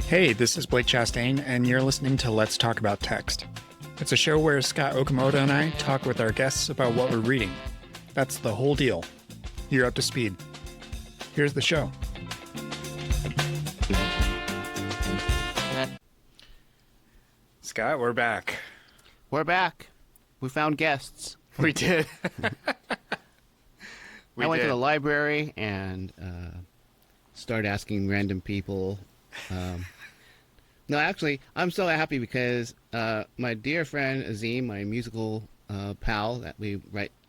Hey, this is Blake Chastain, and you're listening to Let's Talk About Text. It's a show where Scott Okamoto and I talk with our guests about what we're reading. That's the whole deal. You're up to speed. Here's the show. Scott, we're back. We're back. We found guests. We did. I went to the library and started asking random people. No, actually, I'm so happy because my dear friend Azeem, my musical pal that we've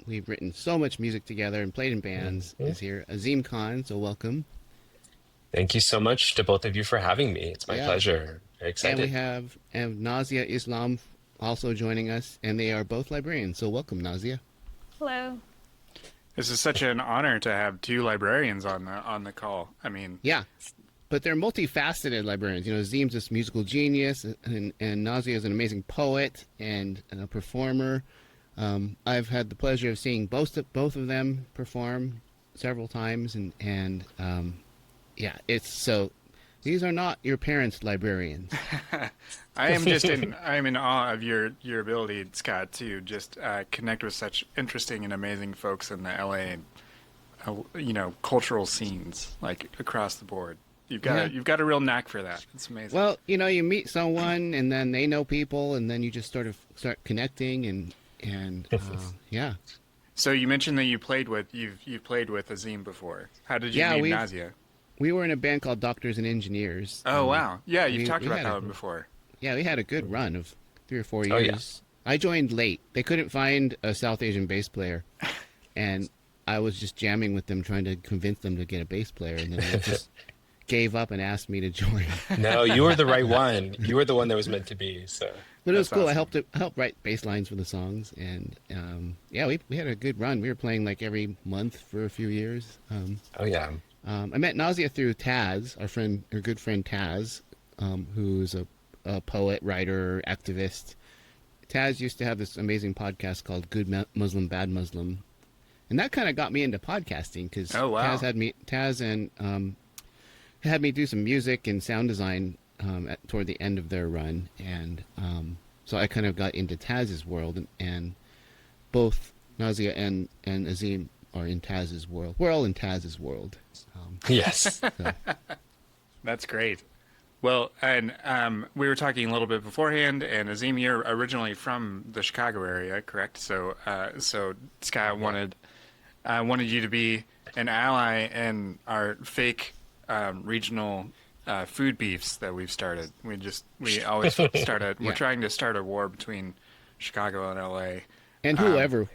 written so much music together and played in bands, is here. Azeem Khan, so welcome. Thank you so much to both of you for having me. It's my pleasure. Very excited. And we have Nazia Islam also joining us, and they are both librarians. So welcome, Nazia. Hello. This is such an honor to have two librarians on the call. I mean, yeah, but they're multifaceted librarians. You know, Azeem's this musical genius, and Nazia is an amazing poet and a performer. I've had the pleasure of seeing both of them perform several times, and it's so. These are not your parents' librarians. I'm in awe of your ability, Scott, to just connect with such interesting and amazing folks in the LA, cultural scenes, like across the board. You've got a real knack for that. It's amazing. Well, you meet someone, and then they know people, and then you just sort of start connecting, and yeah. So you mentioned that you've played with Azeem before. How did you meet Nazia? We were in a band called Doctors and Engineers. Oh, wow. Yeah, you've talked about that one before. Yeah, we had a good run of 3 or 4 years. Yeah. I joined late. They couldn't find a South Asian bass player, and I was just jamming with them, trying to convince them to get a bass player, and then they just gave up and asked me to join. No, you were the right one. You were the one that was meant to be. So, but it was cool. Awesome. I helped write bass lines for the songs, and we had a good run. We were playing like every month for a few years. I met Nazia through Taz, our good friend Taz, who's a poet, writer, activist. Taz used to have this amazing podcast called Good Muslim, Bad Muslim, and that kind of got me into podcasting because Taz had me do some music and sound design toward the end of their run, and so I kind of got into Taz's world, and both Nazia and Azeem are in Taz's world. We're all in Taz's world. Yes. So. That's great. Well, and we were talking a little bit beforehand, and Azeem, you're originally from the Chicago area, correct? So Scott wanted you to be an ally in our fake regional food beefs that we've started. We always start we're trying to start a war between Chicago and LA. And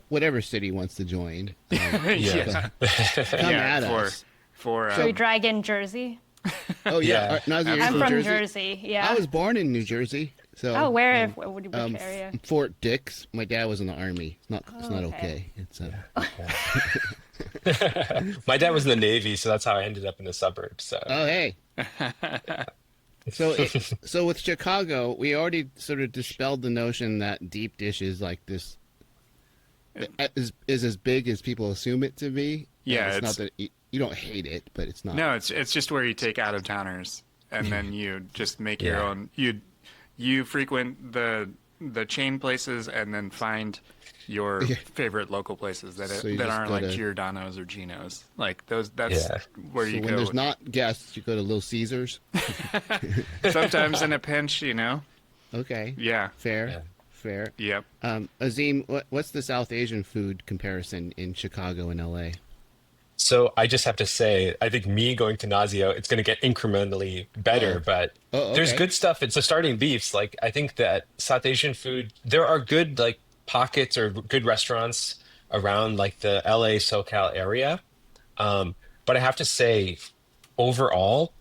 whatever city wants to join, come at us. Should we drag in Jersey? Oh yeah, Nazia, I'm from Jersey. Yeah, I was born in New Jersey. So which area? Fort Dix. My dad was in the Army. It's not okay. It's my dad was in the Navy, so that's how I ended up in the suburbs. So. Oh hey. So with Chicago, we already sort of dispelled the notion that deep dishes like this is as big as people assume it to be. Yeah, it's not that you don't hate it, but it's not. No, it's just where you take out of towners and then you just make your own. You frequent the chain places and then find your favorite local places that aren't like Giordano's or Gino's. Like those. That's where you go. When there's not guests, you go to Little Caesars. Sometimes in a pinch, Okay. Yeah. Fair. Yeah. Fair. Yep. Azeem, what's the South Asian food comparison in Chicago and LA? So I just have to say, I think me going to Nazia, it's going to get incrementally better, but there's good stuff. It's starting beefs. Like I think that South Asian food, there are good like pockets or good restaurants around like the LA SoCal area. But I have to say, overall,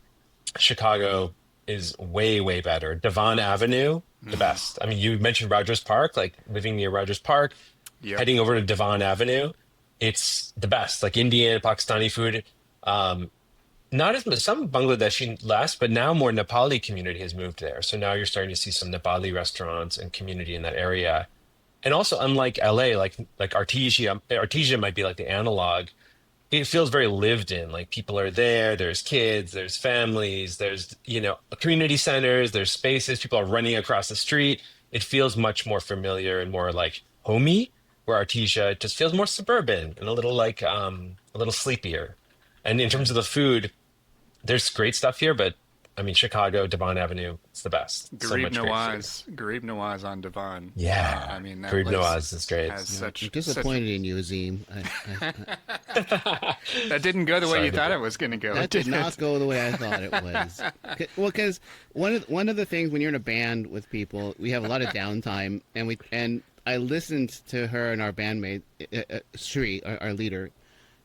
Chicago is way, way better. Devon Avenue, the best. I mean, you mentioned Rogers Park, like living near Rogers Park, heading over to Devon Avenue. It's the best, like Indian, Pakistani food. Not as much, some Bangladeshi less, but now more Nepali community has moved there. So now you're starting to see some Nepali restaurants and community in that area. And also, unlike LA, like Artesia might be like the analog. it feels very lived in. Like people are there, there's kids, there's families, there's, community centers, there's spaces, people are running across the street. It feels much more familiar and more like homey, where Artesia just feels more suburban and a little like a little sleepier. And in terms of the food, there's great stuff here, but I mean, Chicago, Devon Avenue, it's the best. So Garib much great food. Nawaz on Devon. Yeah, I mean, that Garib place Nawaz is great. has I'm disappointed in you, Azeem. That didn't go the way Sorry you to thought be- it was going to go. That did not go the way I thought it was. Well, because one of the things when you're in a band with people, we have a lot of downtime, and I listened to her and our bandmate, Shri, our leader,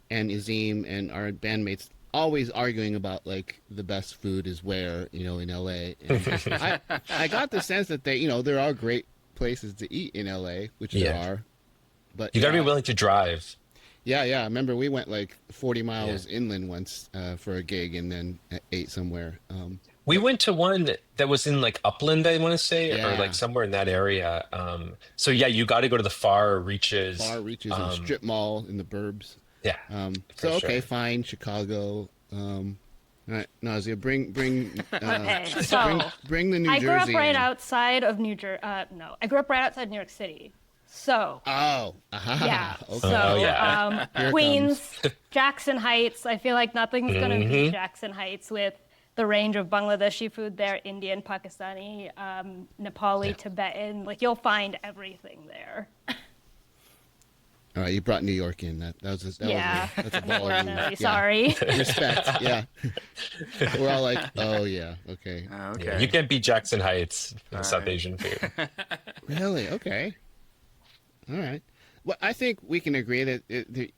and Azeem and our bandmates always arguing about like the best food is where, in LA. And I got the sense that they, there are great places to eat in LA, which there are. But You got to be willing to drive. Yeah. I remember we went like 40 miles inland once for a gig and then ate somewhere. We went to one that was in like Upland, I want to say, or Yeah. like somewhere in that area. So yeah, you got to go to the far reaches. In the strip mall in the burbs. Yeah. So for okay, sure. fine, Chicago. All right, Nazia, bring Okay, so bring the New I Jersey. grew up right in. outside of no, I grew up right outside New York City. So Oh, yeah, okay. so yeah. Here it Queens, Jackson Heights. I feel like nothing's gonna beat Jackson Heights with the range of Bangladeshi food there, Indian, Pakistani, Nepali, Tibetan. Like you'll find everything there. All right, you brought New York in. That's a baller move. Unfortunately, sorry. Respect. Yeah. We're all like, oh yeah, okay. Okay. Yeah, you can't beat Jackson Heights in South Asian food. Really? Okay. All right. Well, I think we can agree that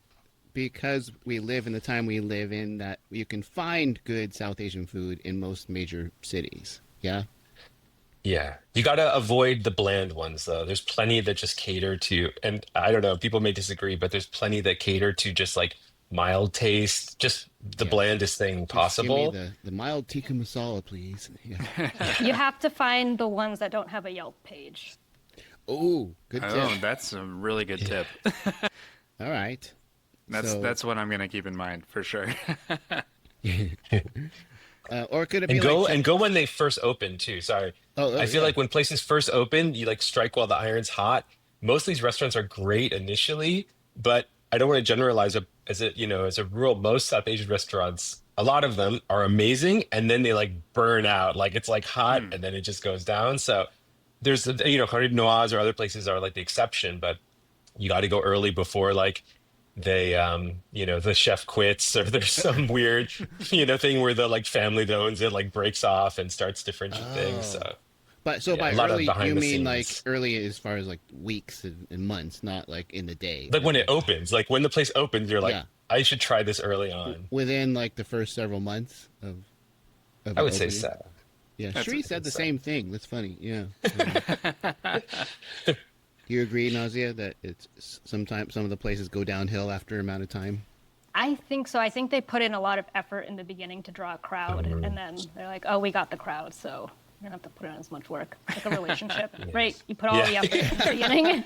because we live in the time we live in, that you can find good South Asian food in most major cities. Yeah. Yeah. You got to avoid the bland ones, though. There's plenty that just cater to, and I don't know, people may disagree, but there's plenty that cater to just like mild taste, just the blandest thing possible. Give me the mild tikka masala, please. Yeah. You have to find the ones that don't have a Yelp page. Oh, good tip. Oh, that's a really good tip. All right. That's what I'm going to keep in mind for sure. Or could it be And go when they first open too. Sorry. I feel like when places first open, you like strike while the iron's hot. Most of these restaurants are great initially, but I don't want to generalize as a rule. Most South Asian restaurants, a lot of them are amazing, and then they like burn out. Like it's like hot, and then it just goes down. So there's Garib Nawaz or other places are like the exception, but you got to go early before like they the chef quits, or there's some weird thing where the like family that owns it like breaks off and starts different things. So by a lot of early behind you the mean like scenes. early as far as like weeks and months, not like in the day. Like when it opens, like when the place opens, you're like, Yeah. I should try this early on. Within like the first several months of I would say opening. so. Yeah, That's Shri a said the so. same thing. That's funny. Yeah. Do you agree, Nazia, that it's sometimes some of the places go downhill after an amount of time? I think so. I think they put in a lot of effort in the beginning to draw a crowd, and then they're like, "Oh, we got the crowd, so we don't have to put in as much work." Like a relationship, right? You put all the effort in the beginning.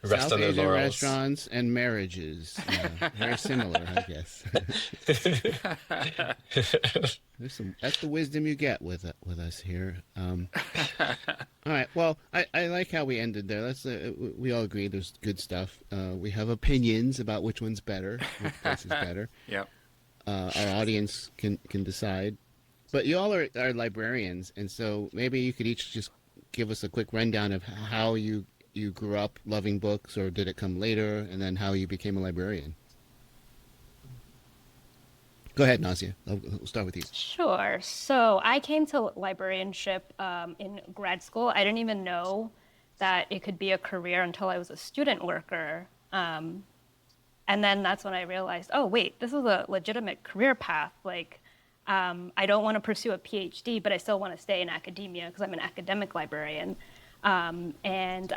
Rest South on their Asian laurels. restaurants and marriages, very similar, I guess. That's the wisdom you get with us here. All right. Well, I like how we ended there. We all agree there's good stuff. We have opinions about which one's better, which place is better. Yep. Our audience can decide. But you all are librarians, and so maybe you could each just give us a quick rundown of how you grew up loving books, or did it come later, and then how you became a librarian. Go ahead, Nazia. We'll start with you. Sure. So I came to librarianship in grad school. I didn't even know that it could be a career until I was a student worker. And then that's when I realized, oh, wait, this is a legitimate career path. Like, I don't want to pursue a PhD, but I still want to stay in academia because I'm an academic librarian. And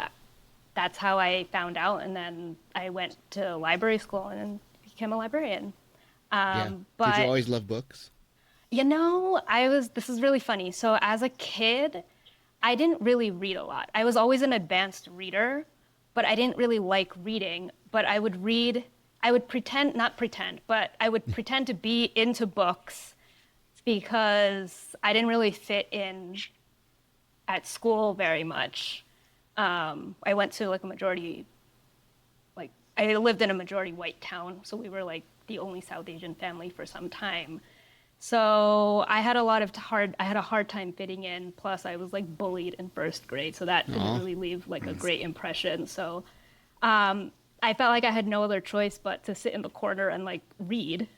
that's how I found out. And then I went to library school and became a librarian. But Did you always love books? This is really funny. So as a kid, I didn't really read a lot. I was always an advanced reader, but I didn't really like reading. But I would read I would pretend, not pretend, but I would pretend to be into books because I didn't really fit in at school very much. I went to like a majority, like I lived in a majority white town, so we were like the only South Asian family for some time. So I had a hard time fitting in. Plus, I was like bullied in first grade, so that didn't really leave like a great impression. So I felt like I had no other choice but to sit in the corner and like read,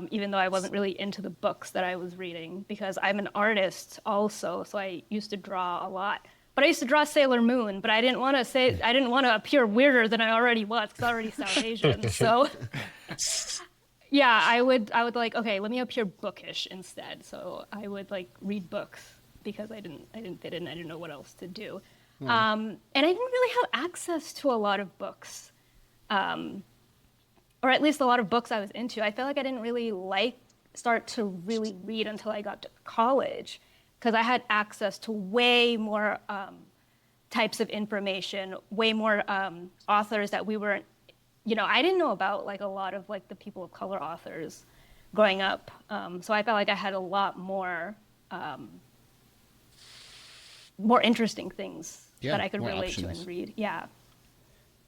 even though I wasn't really into the books that I was reading because I'm an artist also. So I used to draw a lot. But I used to draw Sailor Moon, but I didn't want to appear weirder than I already was because I was already South Asian. So yeah, I would like, okay, let me appear bookish instead. So I would like read books because I didn't fit in. I didn't know what else to do. And I didn't really have access to a lot of books. Or at least a lot of books I was into. I felt like I didn't really start to really read until I got to college because I had access to way more types of information, way more authors that we weren't, I didn't know about like a lot of like the people of color authors growing up. So I felt like I had a lot more interesting things that I could relate to and read. Yeah.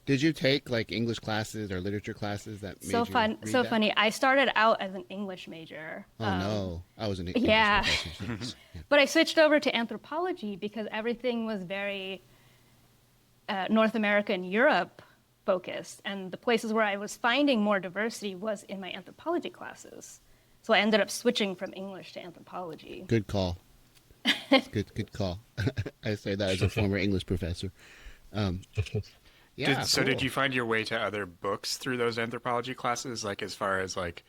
Did you take like English classes or literature classes that made you read that? Funny. I started out as an English major. Oh no, I was an English yeah. professor. But I switched over to anthropology because everything was very North America and Europe focused, and the places where I was finding more diversity was in my anthropology classes. So I ended up switching from English to anthropology. Good call. Good call. I say that as a former English professor. Yeah. So did you find your way to other books through those anthropology classes? Like as far as like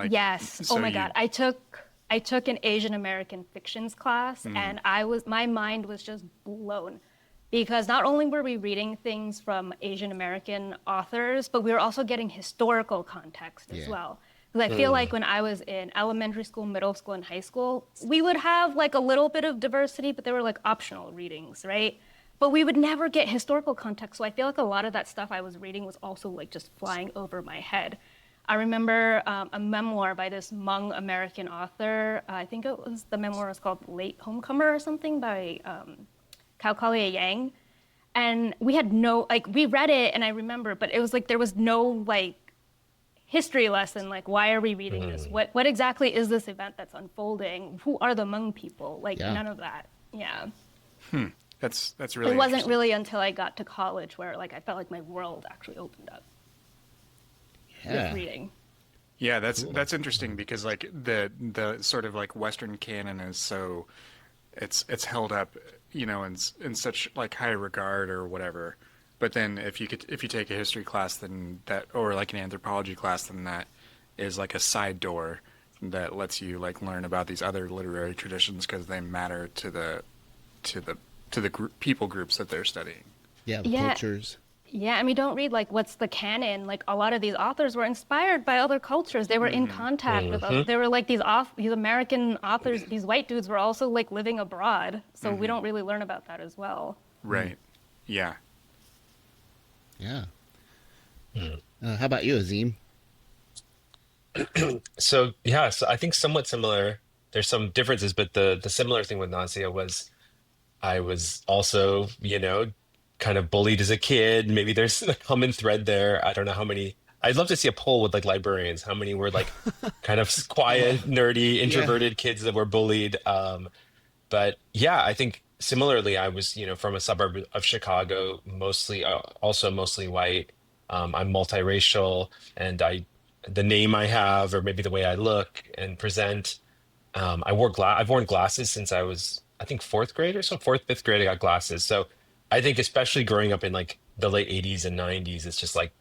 yes. So oh my God. I took an Asian American fictions class and my mind was just blown because not only were we reading things from Asian American authors, but we were also getting historical context as well. Because I feel like when I was in elementary school, middle school, and high school, we would have like a little bit of diversity, but they were like optional readings, right? But we would never get historical context. So I feel like a lot of that stuff I was reading was also like just flying over my head. I remember a memoir by this Hmong American author. I think the memoir was called Late Homecomer or something by Kaukalia Yang. And we had we read it and I remember, but it was like there was no like history lesson. Like, why are we reading this? What exactly is this event that's unfolding? Who are the Hmong people? Like none of that. Yeah. That's really. It wasn't really until I got to college where like I felt like my world actually opened up. With reading. Yeah, that's interesting because like the sort of like Western canon is so it's held up, in such like high regard or whatever. But then if you take a history class, then or like an anthropology class, then that is like a side door that lets you like learn about these other literary traditions because they matter to the people groups that they're studying. Yeah, the cultures. Yeah, and we don't read like what's the canon. Like a lot of these authors were inspired by other cultures. They were in contact with us. They were like these American authors. These white dudes were also like living abroad, so we don't really learn about that as well. Right. Yeah. Yeah. How about you, Azeem? So I think somewhat similar. There's some differences, but the similar thing with Nazia was I was also, kind of bullied as a kid. Maybe there's a common thread there. I don't know how many. I'd love to see a poll with like librarians. How many were like kind of quiet, nerdy, introverted kids that were bullied? But yeah, I think similarly, I was, from a suburb of Chicago, also mostly white. I'm multiracial, and the name I have, or maybe the way I look and present. I've worn glasses since I was, I think, fourth grade or so, fifth grade. I got glasses. So I think especially growing up in like the late 80s and 90s, it's just like,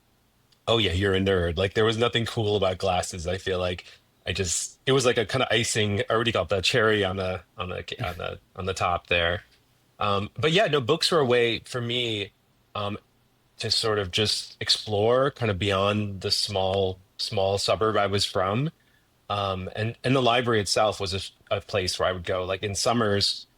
oh yeah, you're a nerd. Like there was nothing cool about glasses. I feel like it was like a kind of icing, I already got the cherry on the top there. But yeah, no, books were a way for me to sort of just explore kind of beyond the small suburb I was from. And the library itself was a place where I would go. Like in summers,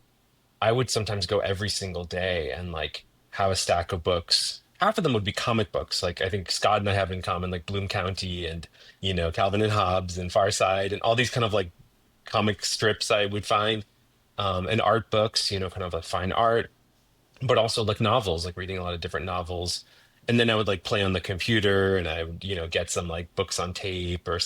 I would sometimes go every single day and like have a stack of books half of them would be comic books. Like I think Scott and I have in common, like Bloom County and, Calvin and Hobbes and Far Side and all these kind of like comic strips I would find, and art books, kind of like fine art, but also like novels, like reading a lot of different novels. And then I would like play on the computer and I would, get some like books on tape or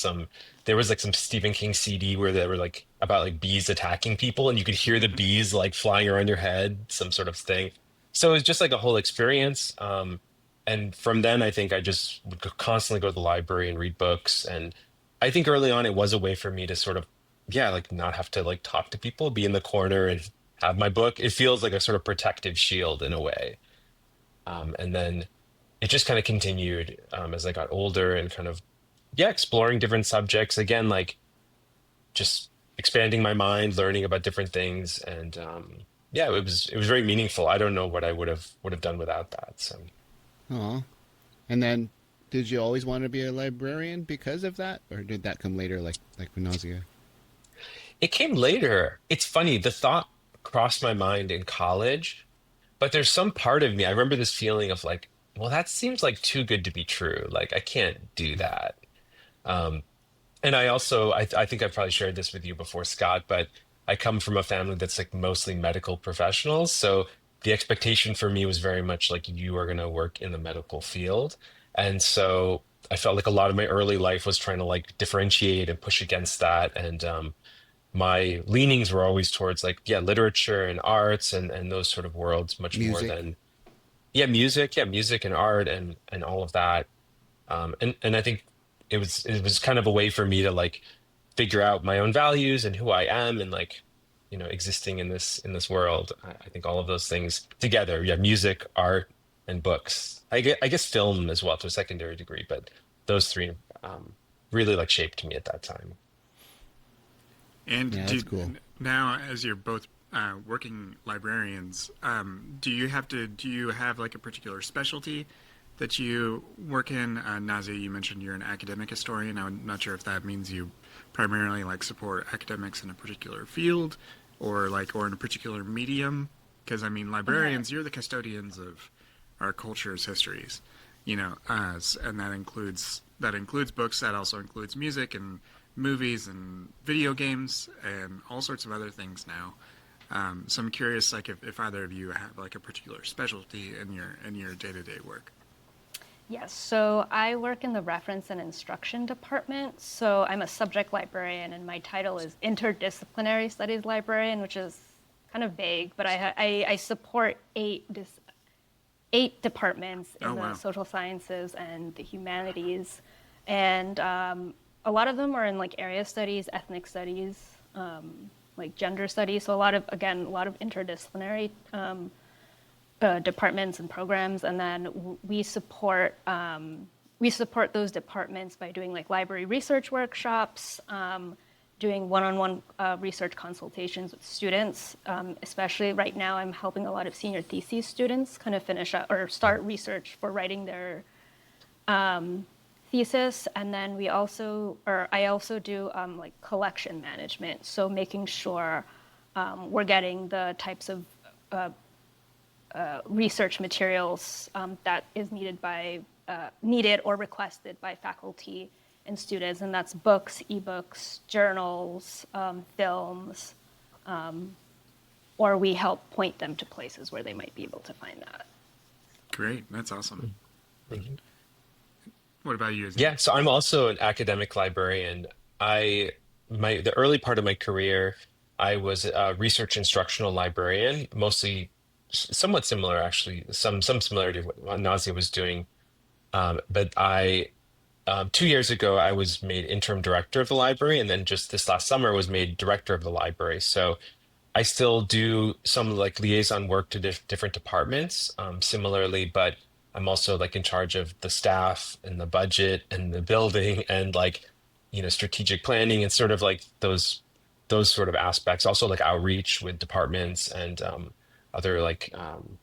there was like some Stephen King CD where they were like about like bees attacking people and you could hear the bees like flying around your head, some sort of thing. So it was just like a whole experience. And from then I think I just would constantly go to the library and read books. And I think early on it was a way for me to sort of, yeah, like not have to like talk to people, be in the corner and have my book. It feels like a sort of protective shield in a way. And then it just kind of continued as I got older and kind of, yeah, exploring different subjects. Again, like just expanding my mind, learning about different things. And yeah, it was very meaningful. I don't know what I would have done without that. So, Aw. And then, did you always want to be a librarian because of that, or did that come later, like with Nazia? it came later. It's funny, the thought crossed my mind in college, but there's some part of me, I remember this feeling of like, well, that seems like too good to be true. Like I can't do that. Um, and I also, I think I've probably shared this with you before, Scott, but I come from a family that's like mostly medical professionals. So the expectation for me was very much like you are going to work in the medical field. And so I felt like a lot of my early life was trying to like differentiate and push against that. And my leanings were always towards like, yeah, literature and arts and those sort of worlds much more Music. than, yeah, music and art and all of that. And I think it was kind of a way for me to like figure out my own values and who I am and like existing in this world. I think all of those things together, yeah, music, art, and books. I guess film as well to a secondary degree, but those three really like shaped me at that time. And Yeah, that's cool. now, as you're both working librarians, do you have like a particular specialty that you work in? Nazia, you mentioned you're an academic historian. I'm not sure if that means you primarily like support academics in a particular field, or in a particular medium. Because I mean, librarians, you're the custodians of our culture's histories, and that includes books. That also includes music and movies and video games and all sorts of other things now. So I'm curious, like, if either of you have like a particular specialty in your day-to-day work. Yes, so I work in the reference and instruction department. So I'm a subject librarian, and my title is interdisciplinary studies librarian, which is kind of vague, but I support eight departments in Oh, the wow. social sciences and the humanities, and a lot of them are in like area studies, ethnic studies, like gender studies. So a lot of interdisciplinary departments and programs, and then we support those departments by doing like library research workshops, doing one-on-one research consultations with students. Especially right now, I'm helping a lot of senior thesis students kind of finish up or start research for writing their thesis. And then I also do like collection management, so making sure we're getting the types of research materials that is needed or requested by faculty and students, and that's books, ebooks, journals, films, or we help point them to places where they might be able to find that. Great, that's awesome. What about you, Azim? Yeah, so I'm also an academic librarian. The early part of my career, I was a research instructional librarian, mostly somewhat similar actually, some similarity to what Nazia was doing. But 2 years ago, I was made interim director of the library, and then just this last summer was made director of the library. So I still do some like liaison work to different departments, similarly, but I'm also like in charge of the staff and the budget and the building and like, strategic planning and sort of like those sort of aspects. Also like outreach with departments and other like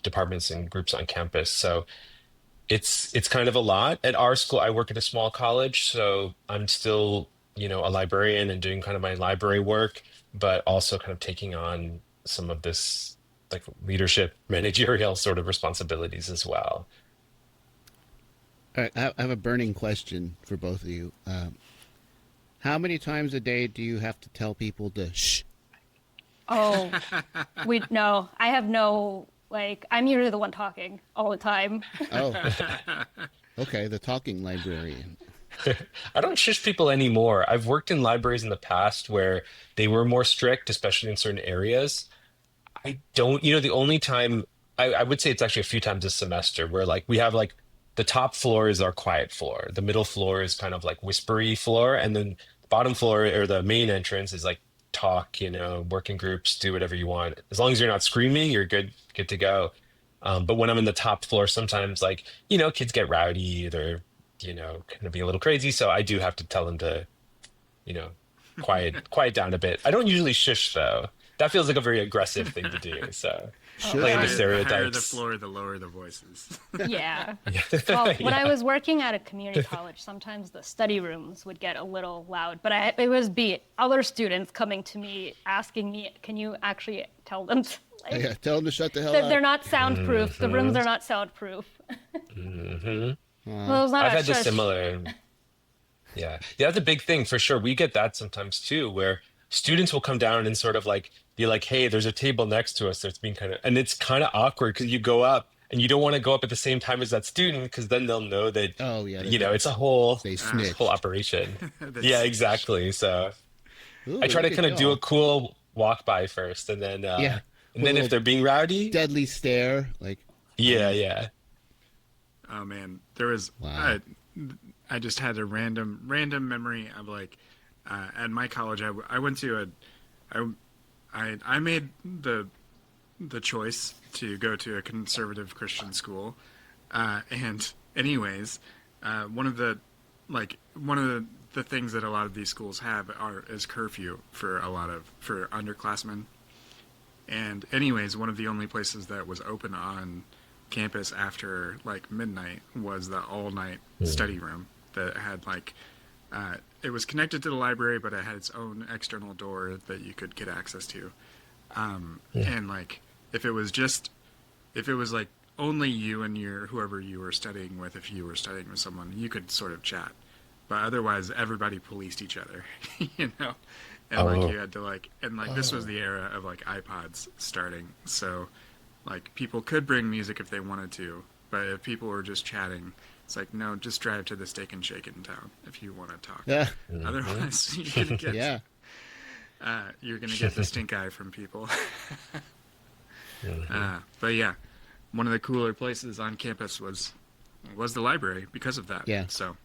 departments and groups on campus. So it's kind of a lot. At our school, I work at a small college, so I'm still, a librarian and doing kind of my library work, but also kind of taking on some of this like leadership managerial sort of responsibilities as well. All right, I have a burning question for both of you. How many times a day do you have to tell people to shh? Oh, no. I have no, like, I'm usually the one talking all the time. Oh, okay, the talking librarian. I don't shush people anymore. I've worked in libraries in the past where they were more strict, especially in certain areas. I don't, the only time I would say it's actually a few times this semester where like we have like the top floor is our quiet floor, the middle floor is kind of like whispery floor, and then the bottom floor or the main entrance is like talk, work in groups, do whatever you want. As long as you're not screaming, you're good to go. But when I'm in the top floor, sometimes like, kids get rowdy, they're, kind of be a little crazy. So I do have to tell them to, you know, quiet down a bit. I don't usually shush though. That feels like a very aggressive thing to do. So playing the stereotypes. The higher the floor, the lower the voices. Yeah. Well, when I was working at a community college, sometimes the study rooms would get a little loud, but it was other students coming to me asking me, "Can you actually tell them?" Tell them to shut the hell up. They're not soundproof. The rooms are not soundproof. Well, it was not I've had this similar. Yeah, that's a big thing for sure. We get that sometimes too, where students will come down and sort of like be like, "Hey, there's a table next to us that's being and it's kind of awkward because you go up and you don't want to go up at the same time as that student because then they'll know that it's a whole operation." Yeah, exactly. So I try to kind of do a cool walk by first, and then and then if they're being rowdy, deadly stare, like yeah. Oh man, there was I just had a random memory of like at my college I went to I made the choice to go to a conservative Christian school, and anyways, one of the things that a lot of these schools have is curfew for underclassmen, and anyways, one of the only places that was open on campus after like midnight was the all-night study room that had like it was connected to the library, but it had its own external door that you could get access to. And like if it was like only you and whoever you were studying with, if you were studying with someone, you could sort of chat, but otherwise everybody policed each other, and like you had to this was the era of like iPods starting, so like people could bring music if they wanted to, but if people were just chatting, it's like, no, just drive to the Steak and Shake in town if you want to talk. Otherwise, you're gonna get you're gonna get the stink eye from people. But yeah, one of the cooler places on campus was the library because of that. Yeah. So.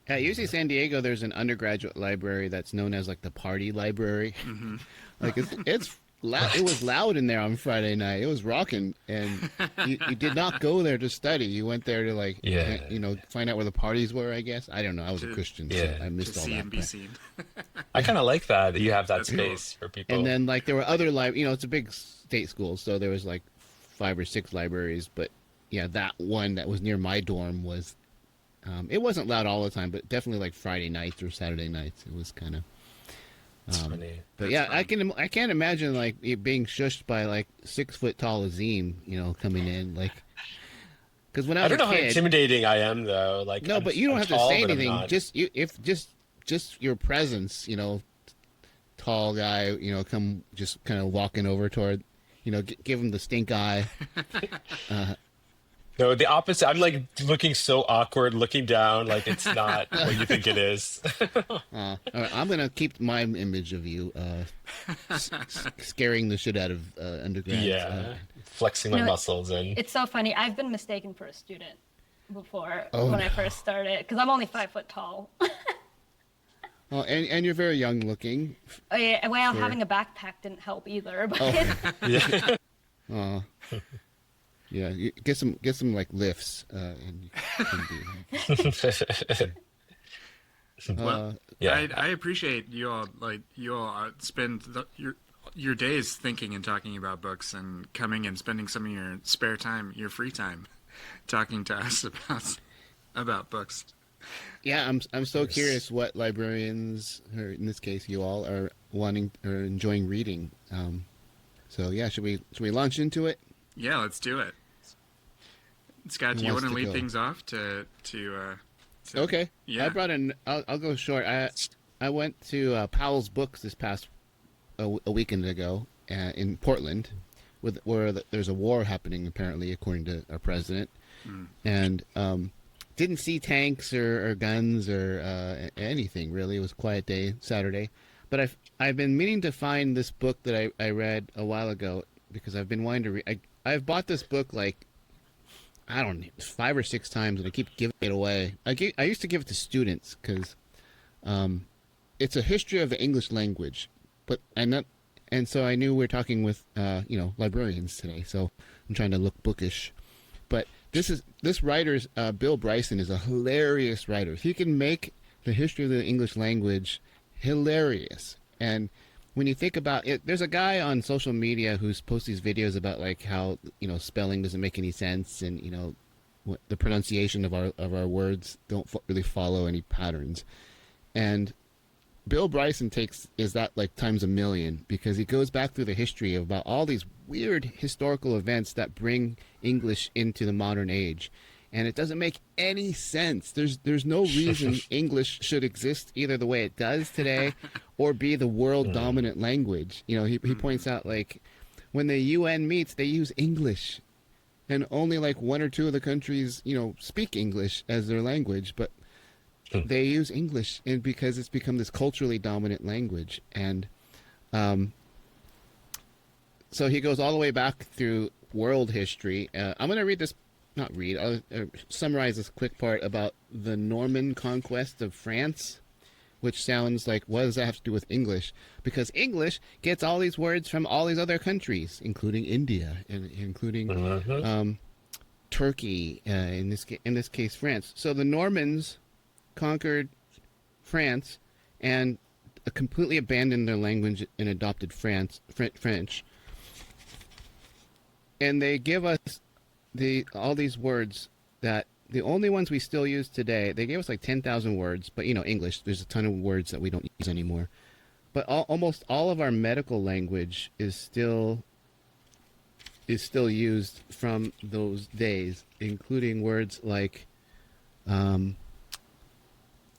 At UC San Diego, there's an undergraduate library that's known as like the party library. Mm-hmm. Like it's loud. It was loud in there on Friday night. It was rocking, and you did not go there to study. You went there to like, find out where the parties were. I guess I don't know. I was a Christian, so I missed all that. And be seen. I kind of like that you have that space for people. And then like there were other it's a big state school, so there was like 5 or 6 libraries. But yeah, that one that was near my dorm was. It wasn't loud all the time, but definitely like Friday nights or Saturday nights. It was kind of. Funny. But yeah, I can't imagine like it being shushed by like 6 foot tall Azeem, coming in like. Because when I was don't know a kid, how intimidating I am though. Like no, but you don't have to say anything. Just your presence, tall guy, come just kind of walking over toward, give him the stink eye. No, the opposite. I'm like looking so awkward, looking down, like it's not what you think it is. All right, I'm gonna keep my image of you scaring the shit out of undergrads. Yeah, flexing my muscles and. It's so funny. I've been mistaken for a student before when I first started because I'm only 5 foot tall. Oh, and you're very young looking. Oh, yeah, well, having a backpack didn't help either. But yeah. Yeah, you get some like lifts, and you can I appreciate you all. Like you all spend your days thinking and talking about books, and coming and spending some of your spare time, your free time, talking to us about books. Yeah, I'm so curious what librarians, or in this case, you all are wanting or enjoying reading. So yeah, should we launch into it? Yeah, let's do it. Scott, who do you wants want to to lead go? things off Okay. Yeah. I brought in. I'll go short. I went to Powell's Books this past a weekend ago in Portland, where there's a war happening apparently, according to our president, and didn't see tanks or guns or anything really. It was a quiet day Saturday, but I've been meaning to find this book that I read a while ago because I've been wanting to read. I've bought this book like, I don't know, 5 or 6 times, and I keep giving it away. I used to give it to students because it's a history of the English language, and so I knew we were talking with librarians today, so I'm trying to look bookish. But this writer's Bill Bryson is a hilarious writer. He can make the history of the English language hilarious. And when you think about it, there's a guy on social media who's posts these videos about like how spelling doesn't make any sense, and what the pronunciation of our words don't really follow any patterns. And Bill Bryson is that like times a million, because he goes back through the history of about all these weird historical events that bring English into the modern age. And it doesn't make any sense. There's no reason English should exist either the way it does today or be the world dominant language. He points out like when the UN meets, they use English. And only like 1 or 2 of the countries, speak English as their language, but they use English, and because it's become this culturally dominant language. And so he goes all the way back through world history. I'm going to read this, I'll summarize this quick part about the Norman conquest of France, which sounds like, what does that have to do with English? Because English gets all these words from all these other countries, including India, and including Turkey, in this case France. So the Normans conquered France and completely abandoned their language and adopted French. And they give us all these words that the only ones we still use today. They gave us like 10,000 words, but English, there's a ton of words that we don't use anymore. But almost all of our medical language is still used from those days, including words like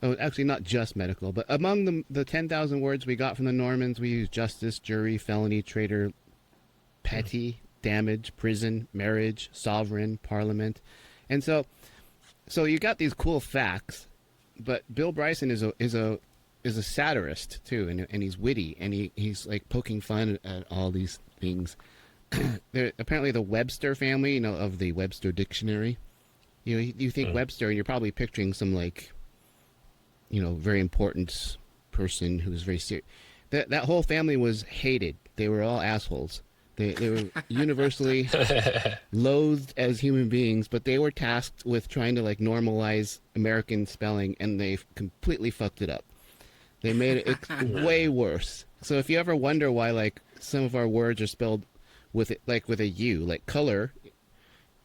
actually not just medical, but among the 10,000 words we got from the Normans, we use justice, jury, felony, traitor, petty, damage, prison, marriage, sovereign, parliament. And so you got these cool facts, but Bill Bryson is a satirist too, and he's witty, and he's like poking fun at all these things. Apparently the Webster family, of the Webster dictionary, you think Webster, and you're probably picturing some like very important person who was very serious. That whole family was hated. They were all assholes. They were universally loathed as human beings, but they were tasked with trying to like normalize American spelling, and they completely fucked it up. They made it way worse. So if you ever wonder why like some of our words are spelled with a U, like color,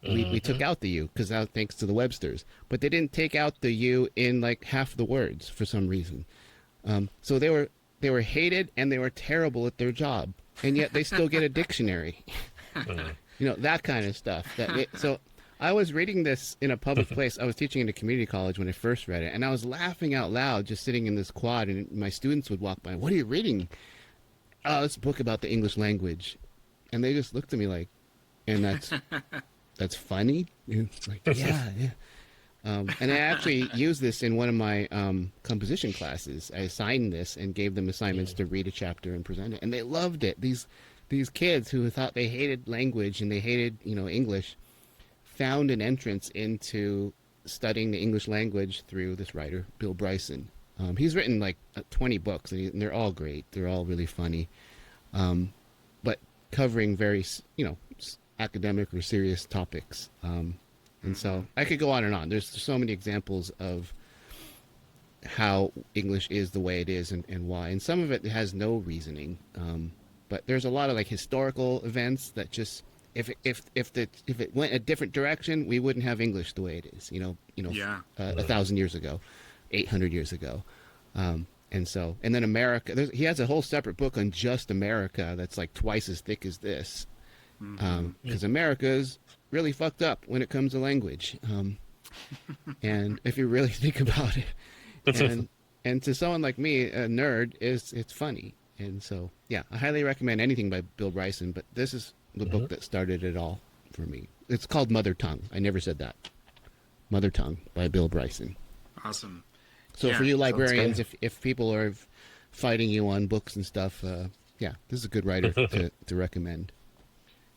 we took out the U because that thanks to the Websters, but they didn't take out the U in like half the words for some reason. So they were hated, and they were terrible at their job, and yet they still get a dictionary. That kind of stuff. So I was reading this in a public place. I was teaching in a community college when I first read it, and I was laughing out loud just sitting in this quad, and my students would walk by. What are you reading? Oh, it's a book about the English language. And they just looked at me like, and that's funny? It's like, yeah. And I actually used this in one of my composition classes. I assigned this and gave them assignments to read a chapter and present it, and they loved it. These kids who thought they hated language and they hated English found an entrance into studying the English language through this writer, Bill Bryson. He's written like 20 books, and they're all great. They're all really funny, but covering very academic or serious topics. And so I could go on and on. There's so many examples of how English is the way it is and why. And some of it has no reasoning. But there's a lot of like historical events that just, if it went a different direction, we wouldn't have English the way it is, 1,000 years ago, 800 years ago. And then America, he has a whole separate book on just America that's like twice as thick as this. Because America's really fucked up when it comes to language. And if you really think about it, and to someone like me, a nerd, it's funny. And so, yeah, I highly recommend anything by Bill Bryson, but this is the book that started it all for me. It's called Mother Tongue. I never said that. Mother Tongue by Bill Bryson. Awesome. So for you librarians, if people are fighting you on books and stuff, yeah, this is a good writer to recommend.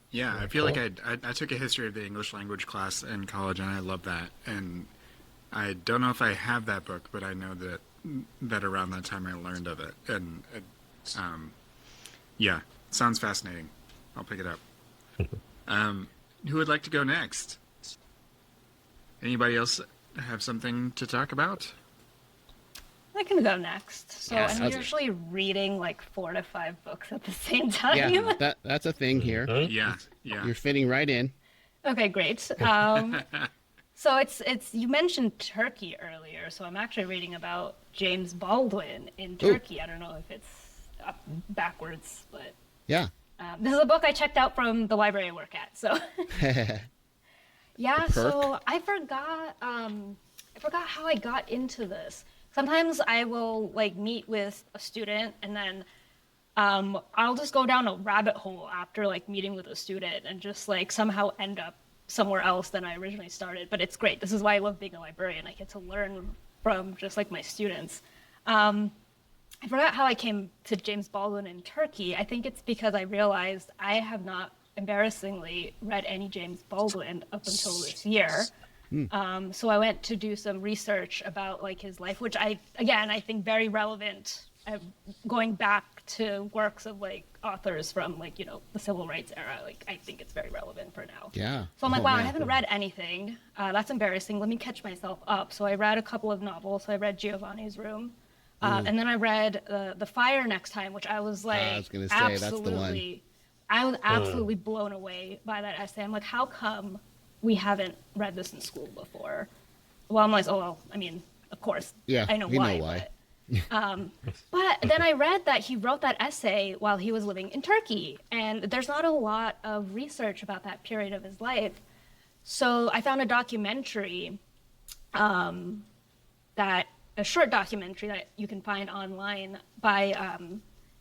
Yeah, I feel like I took a history of the English language class in college, and I love that. And I don't know if I have that book, but I know that around that time I learned of it. And yeah, sounds fascinating. I'll pick it up. Who would like to go next? Anybody else have something to talk about? I can go next. So Yes, I'm usually reading like 4 to 5 books at the same time. Yeah, that's a thing here. Yeah. You're fitting right in. Okay, great. So it's you mentioned Turkey earlier, so I'm actually reading about James Baldwin in Turkey. Ooh. I don't know if it's up backwards, but yeah. This is a book I checked out from the library I work at. So yeah, so I forgot how I got into this. Sometimes I will like meet with a student and then I'll just go down a rabbit hole after like meeting with a student and just like somehow end up somewhere else than I originally started. But it's great. This is why I love being a librarian. I get to learn from just like my students. I forgot how I came to James Baldwin in Turkey. I think it's because I realized I have not embarrassingly read any James Baldwin up until this year. So I went to do some research about like his life, which I think very relevant, going back to works of like authors from like, the civil rights era. Like I think it's very relevant for now. Yeah. So I'm like, wow, I haven't read anything. That's embarrassing. Let me catch myself up. So I read a couple of novels. So I read Giovanni's Room. And then I read The Fire Next Time, which I was like, I was going to say, that's the one. I was absolutely blown away by that essay. I'm like, how come we haven't read this in school before? Well, I'm like, oh, well, I mean, of course, yeah, I know we why. Know why. But then I read that he wrote that essay while he was living in Turkey, and there's not a lot of research about that period of his life. So I found a documentary, a short documentary that you can find online by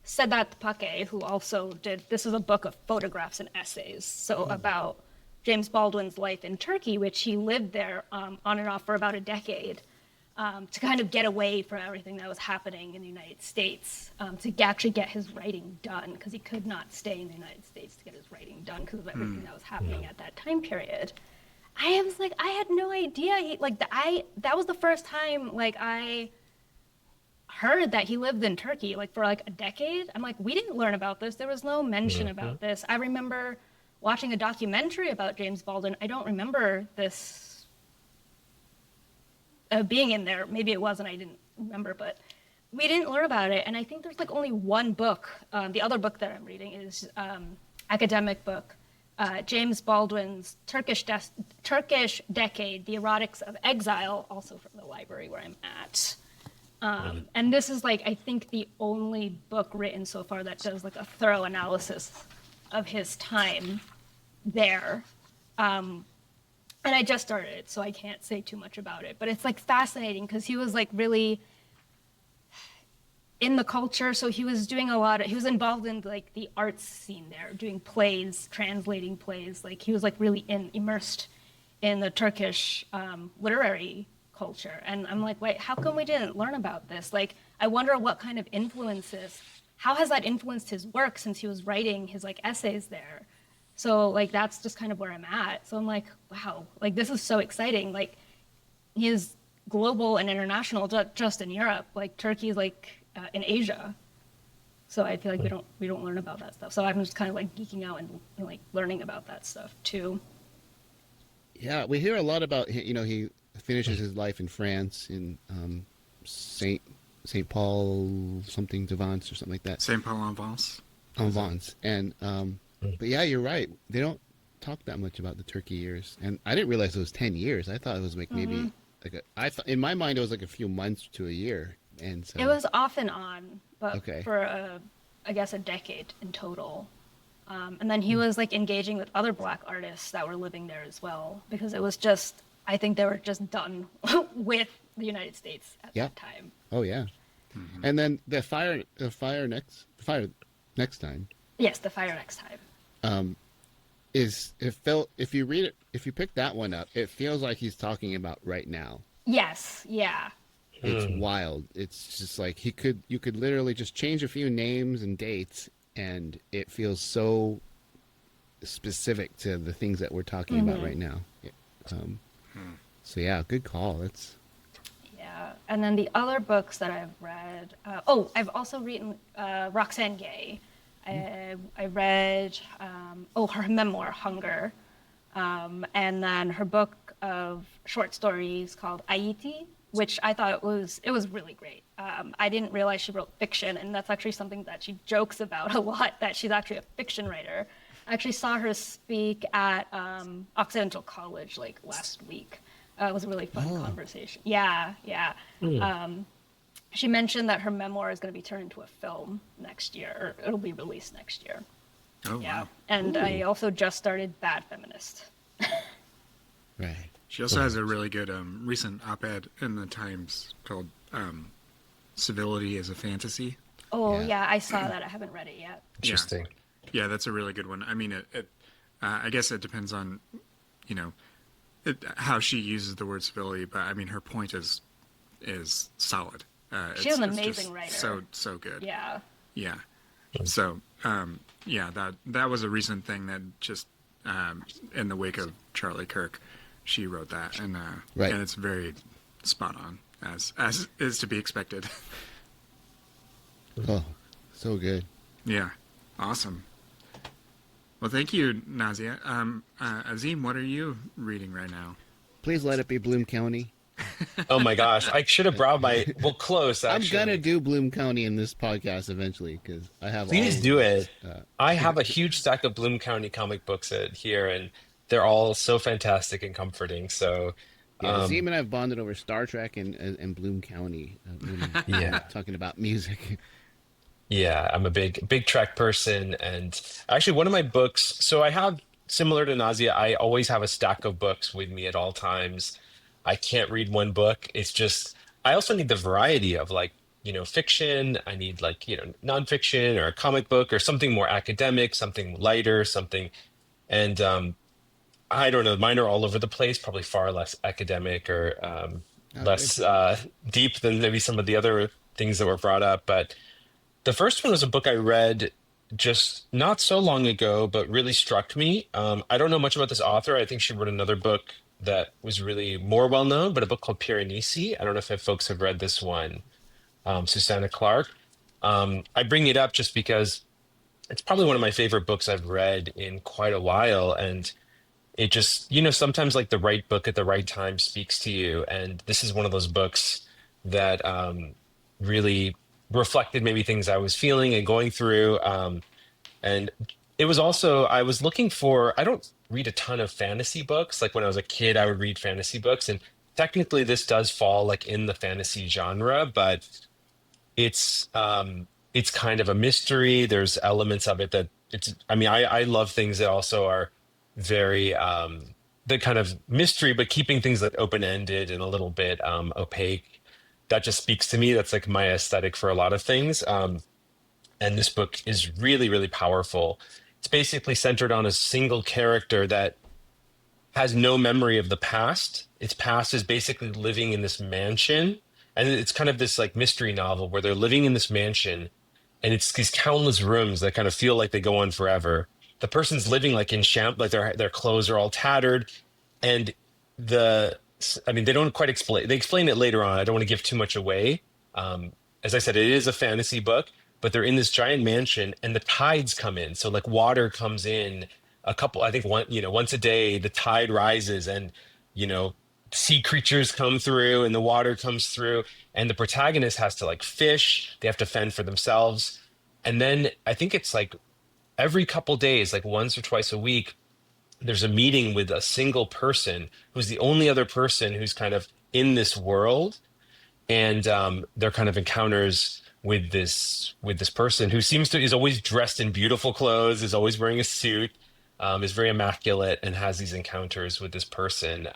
Sedat Pekay, who also this is a book of photographs and essays. So about James Baldwin's life in Turkey, which he lived there on and off for about a decade, to kind of get away from everything that was happening in the United States, to actually get his writing done, because he could not stay in the United States to get his writing done because of everything that was happening at that time period. I was like, I had no idea. That was the first time like I heard that he lived in Turkey like for like a decade. I'm like, we didn't learn about this. There was no mention about this. I remember watching a documentary about James Baldwin. I don't remember this being in there. Maybe it was and I didn't remember, but we didn't learn about it. And I think there's like only one book. The other book that I'm reading is academic book. James Baldwin's Turkish Decade, The Erotics of Exile, also from the library where I'm at. And this is like, I think the only book written so far that does like a thorough analysis of his time there. And I just started it, so I can't say too much about it, but it's like fascinating because he was like really in the culture. So he was doing he was involved in like the arts scene there, doing plays, translating plays. Like he was like really immersed in the Turkish literary culture. And I'm like, wait, how come we didn't learn about this? Like, I wonder what kind of how has that influenced his work since he was writing his like essays there? So like, that's just kind of where I'm at. So I'm like, wow, like this is so exciting. Like he is global and international, just in Europe. Like Turkey's like, in Asia, so I feel like we don't learn about that stuff. So I'm just kind of like geeking out and like learning about that stuff too. Yeah, we hear a lot about he finishes his life in France in Saint Paul something de Vence or something like that. Saint Paul en Vence. En Vence, and but yeah, you're right. They don't talk that much about the Turkey years, and I didn't realize it was 10 years. I thought it was like maybe I thought in my mind it was like a few months to a year. And so it was off and on, but for I guess a decade in total. And then he was like engaging with other Black artists that were living there as well, because it was just, I think they were just done with the United States at that time. Oh yeah. And then the fire next time. Yes, the fire next time. If you read it, if you pick that one up, it feels like he's talking about right now. Yes. Yeah. It's wild. It's just like you could literally just change a few names and dates, and it feels so specific to the things that we're talking about right now. So yeah, good call. Yeah. And then the other books that I've read. I've also read Roxane Gay. I read her memoir Hunger, and then her book of short stories called Aiti, which I thought was really great. I didn't realize she wrote fiction, and that's actually something that she jokes about a lot, that she's actually a fiction writer. I actually saw her speak at Occidental College like last week. It was a really fun conversation. Yeah. She mentioned that her memoir is going to be turned into a film next year, or it'll be released next year. Oh, yeah. Wow. And I also just started Bad Feminist. Right. She also has a really good recent op-ed in the Times called Civility as a Fantasy. Oh, yeah, I saw that. I haven't read it yet. Interesting. Yeah, that's a really good one. I mean, I guess it depends on, how she uses the word civility, but I mean, her point is solid. She's an amazing writer. So good. Yeah. Yeah. So, that was a recent thing that just, in the wake of Charlie Kirk, she wrote that, and and it's very spot on, as is to be expected. Oh, so good. Yeah. Awesome. Well, thank you, Nazia. Azeem, what are you reading right now? Please let it be Bloom County. Oh my gosh, I should have brought close. Actually, I'm gonna do Bloom County in this podcast eventually because I have. Please do it. I have a huge stack of Bloom County comic books here, and they're all so fantastic and comforting. So, Azeem and I have bonded over Star Trek and Bloom County. Talking about music. Yeah, I'm a big Trek person, and actually one of my books. So I have, similar to Nazia, I always have a stack of books with me at all times. I can't read one book. It's just, I also need the variety of fiction. I need nonfiction or a comic book or something more academic, something lighter, and I don't know, mine are all over the place, probably far less academic or less deep than maybe some of the other things that were brought up. But the first one was a book I read just not so long ago, but really struck me. I don't know much about this author. I think she wrote another book that was really more well known, but a book called Piranesi. I don't know if folks have read this one. Susannah Clarke. I bring it up just because it's probably one of my favorite books I've read in quite a while, and it just, sometimes like the right book at the right time speaks to you, and this is one of those books that really reflected maybe things I was feeling and going through. And it was also, I was looking for, I don't read a ton of fantasy books. Like when I was a kid, I would read fantasy books, and technically this does fall like in the fantasy genre, but it's kind of a mystery. There's elements of it that I love things that also are very, the kind of mystery, but keeping things like open-ended and a little bit opaque. That just speaks to me. That's like my aesthetic for a lot of things. And this book is really, really powerful. It's basically centered on a single character that has no memory of the past. Its past is basically living in this mansion. And it's kind of this like mystery novel where they're living in this mansion, and it's these countless rooms that kind of feel like they go on forever. The person's living like in like their clothes are all tattered, and they don't quite explain. They explain it later on. I don't want to give too much away. As I said, it is a fantasy book, but they're in this giant mansion, and the tides come in. So like water comes in once a day, the tide rises, and sea creatures come through and the water comes through, and the protagonist has to like fish. They have to fend for themselves. And then I think it's like every couple days, like once or twice a week, there's a meeting with a single person who's the only other person who's kind of in this world. And their kind of encounters with this person who is always dressed in beautiful clothes, is always wearing a suit, is very immaculate, and has these encounters with this person.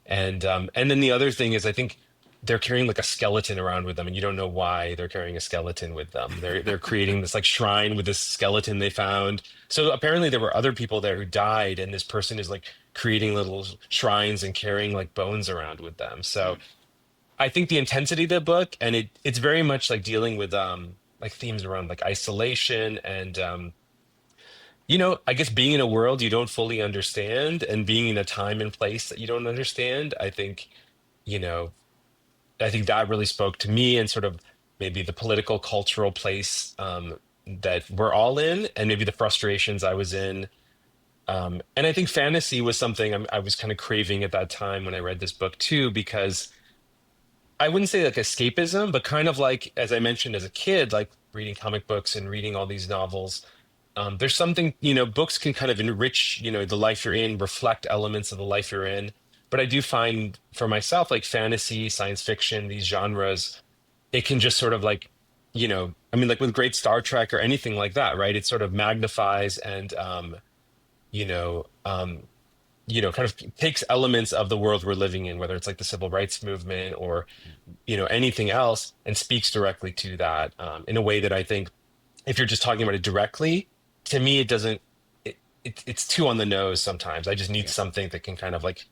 And then the other thing is, I think they're carrying like a skeleton around with them, and you don't know why they're carrying a skeleton with them. They're creating this like shrine with this skeleton they found. So apparently there were other people there who died, and this person is like creating little shrines and carrying like bones around with them. So I think the intensity of the book, and it's very much like dealing with like themes around like isolation and I guess being in a world you don't fully understand and being in a time and place that you don't understand. You know, I think that really spoke to me, and sort of maybe the political, cultural place that we're all in, and maybe the frustrations I was in. And I think fantasy was something I was kind of craving at that time when I read this book too, because I wouldn't say like escapism, but kind of like, as I mentioned as a kid, like reading comic books and reading all these novels. There's something, books can kind of enrich, the life you're in, reflect elements of the life you're in. But I do find for myself, like fantasy, science fiction, these genres, it can just sort of like, I mean, like with great Star Trek or anything like that, right? It sort of magnifies and, you know, um, kind of takes elements of the world we're living in, whether it's like the civil rights movement or, anything else, and speaks directly to that in a way that I think if you're just talking about it directly, to me, it doesn't, it's too on the nose sometimes. I just need something that can kind of like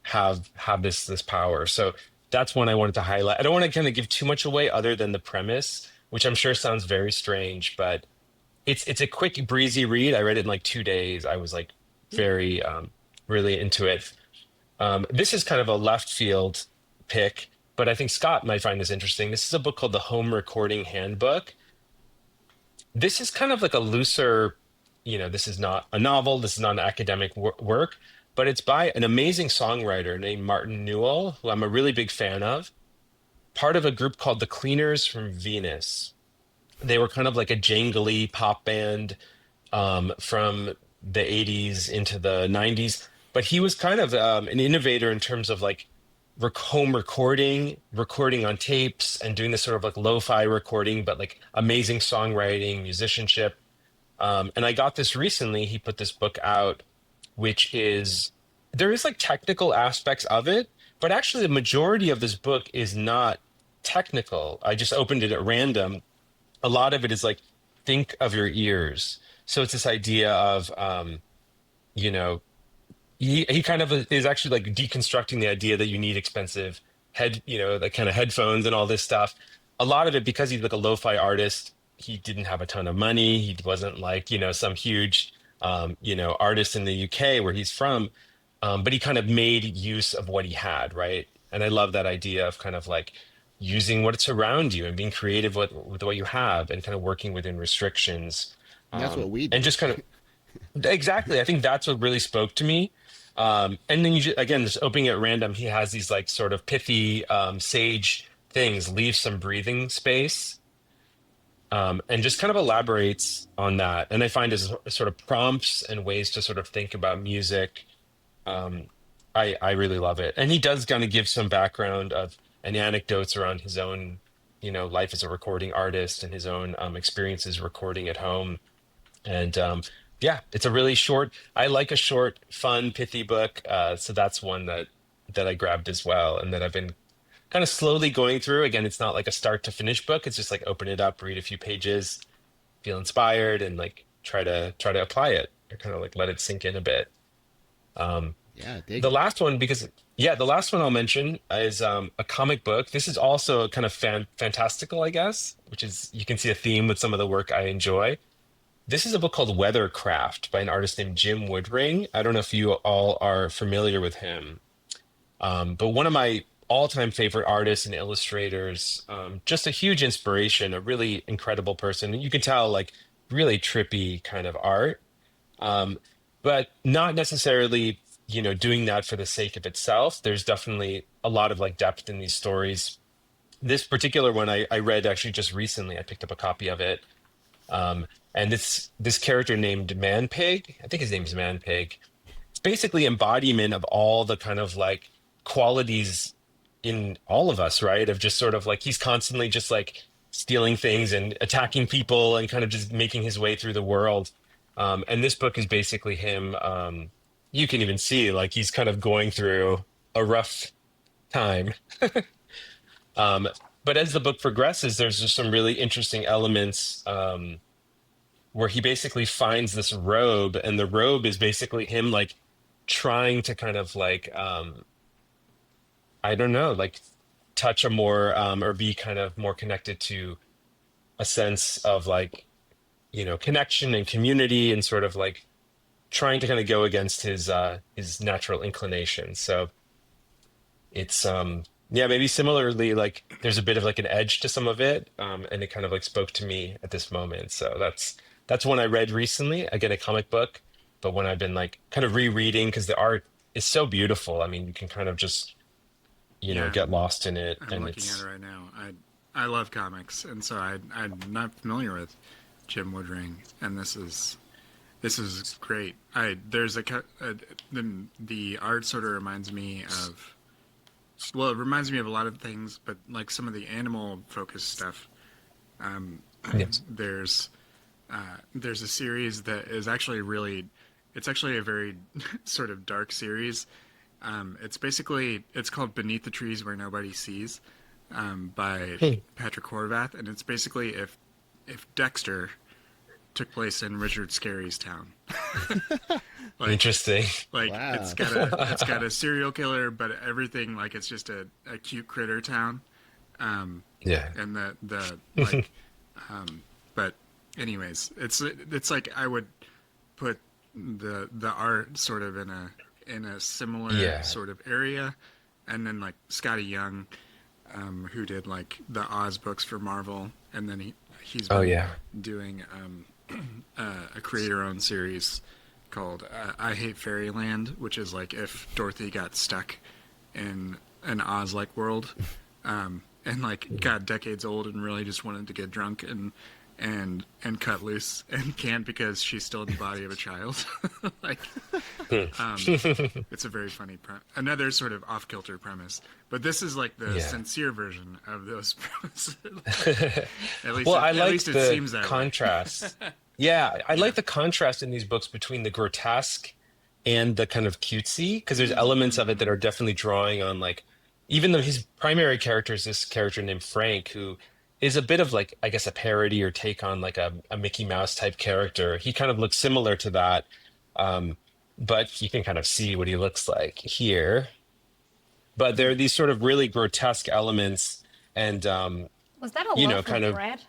have this power. So that's one I wanted to highlight. I don't want to kind of give too much away other than the premise, which I'm sure sounds very strange, but it's a quick, breezy read. I read it in like 2 days. I was like very really into it. This is kind of a left field pick, but I think Scott might find this interesting. This is a book called The Home Recording Handbook. This is kind of like a looser, this is not a novel, this is not an academic work, but it's by an amazing songwriter named Martin Newell, who I'm a really big fan of, part of a group called the Cleaners from Venus. They were kind of like a jangly pop band from the 80s into the 90s, but he was kind of an innovator in terms of like home recording on tapes, and doing this sort of like lo-fi recording, but like amazing songwriting, musicianship. And I got this recently. He put this book out, which is, there is like technical aspects of it, but actually the majority of this book is not technical. I just opened it at random. A lot of it is like, think of your ears. So it's this idea of, he kind of is actually like deconstructing the idea that you need expensive like kind of headphones and all this stuff. A lot of it, because he's like a lo-fi artist, he didn't have a ton of money. He wasn't like, some huge, artist in the UK where he's from. But he kind of made use of what he had, right? And I love that idea of kind of like using what's around you and being creative with what you have, and kind of working within restrictions. And that's what we do. And just kind of, exactly. I think that's what really spoke to me. And then again, just opening it at random, he has these like sort of pithy, sage things, leave some breathing space, and just kind of elaborates on that. And I find as sort of prompts and ways to sort of think about music. I really love it. And he does kind of give some background of and anecdotes around his own, life as a recording artist, and his own experiences recording at home. And yeah, it's a really short, I like a short, fun, pithy book. So that's one that I grabbed as well, and that I've been kind of slowly going through. Again, it's not like a start to finish book. It's just like open it up, read a few pages, feel inspired, and like try to apply it, or kind of like let it sink in a bit. The last one, the last one I'll mention is a comic book. This is also kind of fantastical, I guess, which is, you can see a theme with some of the work I enjoy. This is a book called Weathercraft by an artist named Jim Woodring. I don't know if you all are familiar with him, but one of my all-time favorite artists and illustrators, just a huge inspiration, a really incredible person. You can tell, like, really trippy kind of art, but not necessarily, doing that for the sake of itself. There's definitely a lot of like depth in these stories. This particular one I read actually just recently. I picked up a copy of it. And this character named Manpig, I think his name's Manpig, it's basically embodiment of all the kind of like qualities in all of us, right? Of just sort of like, he's constantly just like stealing things and attacking people and kind of just making his way through the world. And this book is basically him. You can even see like he's kind of going through a rough time. Um, but as the book progresses, there's just some really interesting elements where he basically finds this robe, and the robe is basically him like trying to kind of like I don't know, like touch a more or be kind of more connected to a sense of like, you know, connection and community, and sort of like trying to kind of go against his natural inclination. So it's yeah, maybe similarly, like there's a bit of like an edge to some of it, and it kind of like spoke to me at this moment. So that's one I read recently, again, a comic book, but when I've been like kind of rereading because the art is so beautiful. I mean, you can kind of just, you know, Yeah, get lost in it, I'm and looking at it's it right now. I love comics, and so I'm not familiar with Jim Woodring, and this is great. There's the art sort of reminds me of, well, it reminds me of a lot of things, but like some of the animal focused stuff. Um, yes. there's there's a series that is actually really, it's actually a very sort of dark series. It's called Beneath the Trees Where Nobody Sees, by Hmm. Patrick Horvath, and it's basically if Dexter took place in Richard Scarry's town. like Interesting. like Wow. it's got a serial killer, but everything like it's just a cute critter town. Yeah. And the like, but anyways, it's like I would put the art sort of in a similar Yeah. sort of area, and then like Scotty Young, who did like the Oz books for Marvel, and then he's Oh been yeah. doing a creator-owned series called I Hate Fairyland, which is like if Dorothy got stuck in an Oz-like world, and like got decades old and really just wanted to get drunk and cut loose and can't because she's still in the body of a child. Like, it's a very funny another sort of off-kilter premise, but this is like the Yeah. sincere version of those premises. At least Well, I at like least it the seems that way. contrast. Yeah, I like the contrast in these books between the grotesque and the kind of cutesy, because there's elements of it that are definitely drawing on like, even though his primary character is this character named Frank, who is a bit of like, I guess, a parody or take on like a Mickey Mouse type character. He kind of looks similar to that, um, but you can kind of see what he looks like here. But there are these sort of really grotesque elements, and Was that a you know, loaf kind of of. bread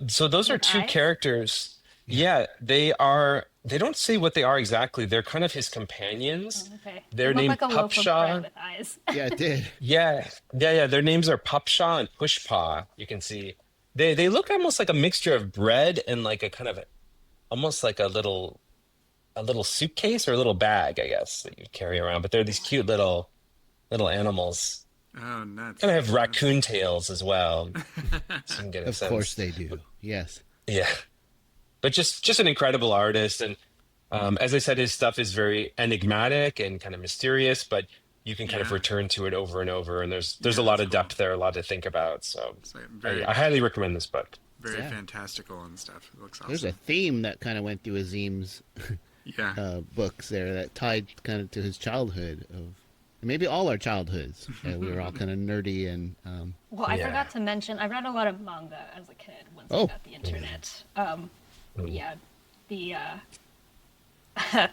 So those are with two eyes? characters. Yeah, they are. They don't say what they are exactly. They're kind of his companions. Oh, okay. They're It looked named like a loaf of bread Pupshaw. with eyes. Yeah, it did. Yeah. Their names are Pupshaw and Pushpaw. You can see they look almost like a mixture of bread and like a kind of almost like a little suitcase or a little bag, I guess, that you carry around. But they're these cute little animals. Oh, nuts. Kind of have raccoon tails as well. So you can get a Of sense. course they do. Yes. Yeah. But just an incredible artist, and as I said, his stuff is very enigmatic and kind of mysterious, but you can kind of Yeah. return to it over and over, and there's Yeah, a lot that's of cool. depth there, a lot to think about. So It's like very I highly recommend this book. very Yeah. fantastical and stuff. It looks awesome. There's a theme that kind of went through Azeem's Yeah. books there that tied kind of to his childhood of maybe all our childhoods. We were all kind of nerdy and Well, I Yeah. forgot to mention, I read a lot of manga as a kid once Oh. I got the internet. Yeah, the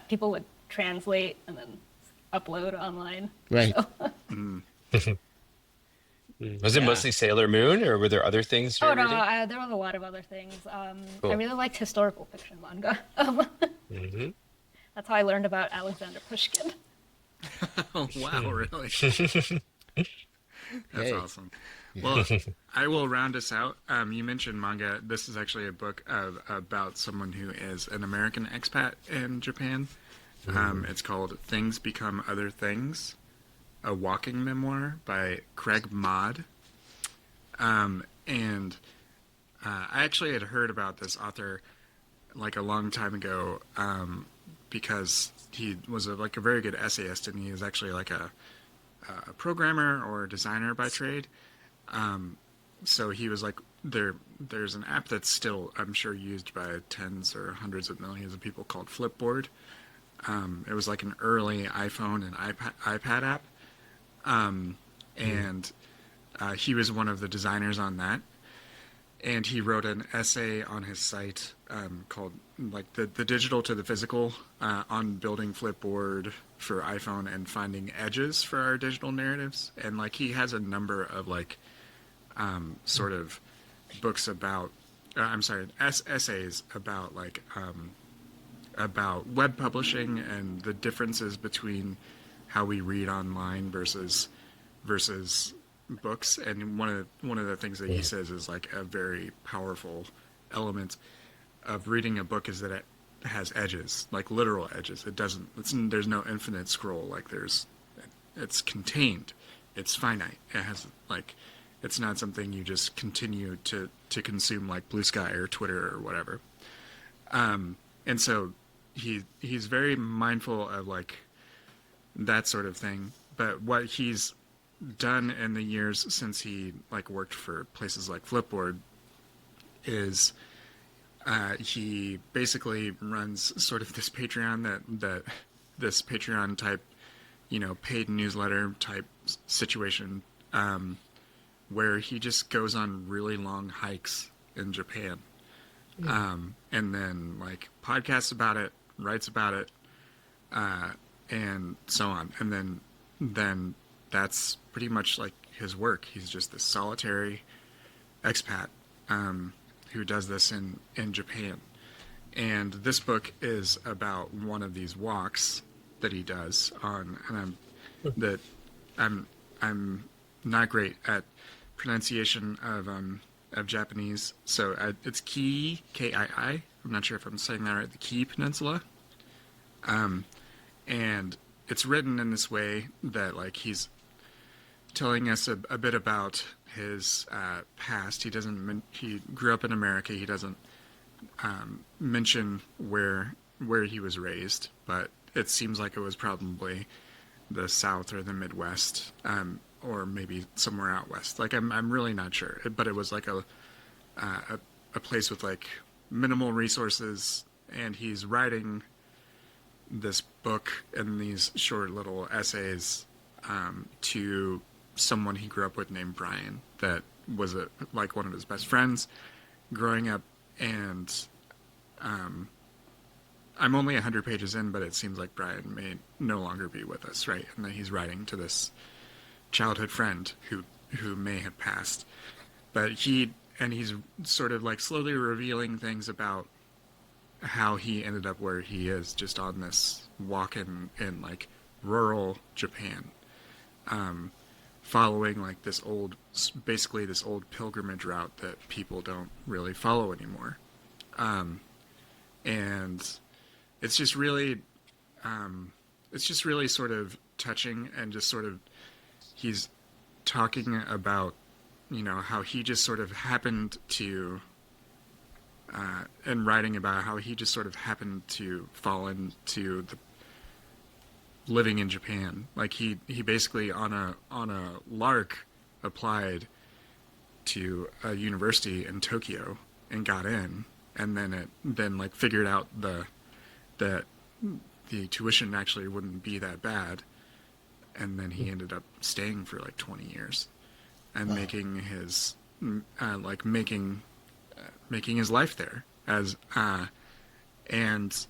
people would translate and then upload online. right. Was it Yeah. mostly Sailor Moon, or were there other things you Oh were no, reading? there was a lot of other things. I Cool. really liked historical fiction manga. Hmm. That's how I learned about Alexander Pushkin. Oh, wow, really? That's Hey. awesome. Well, I will round us out. You mentioned manga. This is actually a book about someone who is an American expat in Japan. It's called Things Become Other Things, a walking memoir by Craig Maud. And I actually had heard about this author like a long time ago, because he was like a very good essayist, and he was actually like a programmer or a designer by trade. so he was like, there's an app that's still, I'm sure, used by tens or hundreds of millions of people called Flipboard. It was like an early iPhone and iPad app. And he was one of the designers on that. And he wrote an essay on his site called like the digital to the physical, on building Flipboard for iPhone and finding edges for our digital narratives. And like he has a number of like sort of books about, essays about like about web publishing and the differences between how we read online versus books. And one of the things that he says is like a very powerful element of reading a book is that it has edges, like literal edges. There's no infinite scroll. Like it's contained, it's finite. It has like, it's not something you just continue to consume like Blue Sky or Twitter or whatever. And so he's very mindful of like that sort of thing. But what he's done in the years since he like worked for places like Flipboard is he basically runs sort of this Patreon this Patreon type, paid newsletter type situation, where he just goes on really long hikes in Japan, and then like podcasts about it, writes about it, and so on, and then that's pretty much like his work. He's just this solitary expat who does this in Japan. And this book is about one of these walks that he does on, and I'm not great at pronunciation of Japanese, so it's Kii, Kii. I'm not sure if I'm saying that right. The Kii Peninsula, and it's written in this way that like he's telling us a bit about his past. He grew up in America. He doesn't mention where he was raised, but it seems like it was probably the South or the Midwest, or maybe somewhere out west. Like I'm really not sure, but it was like a place with like minimal resources, and he's writing this book and these short little essays to someone he grew up with named Brian, that was like one of his best friends growing up. And I'm only 100 pages in, but it seems like Brian may no longer be with us, right? And that he's writing to this childhood friend who may have passed. But he's sort of like slowly revealing things about how he ended up where he is, just on this walk in like rural Japan, following like basically this old pilgrimage route that people don't really follow anymore. And it's just really sort of touching, and just sort of, he's talking about, how he just sort of happened to, and writing about how he just sort of happened to fall into the living in Japan. Like he basically on a lark applied to a university in Tokyo and got in, and then like figured out that the tuition actually wouldn't be that bad, and then he ended up staying for like 20 years and making his making his life there as and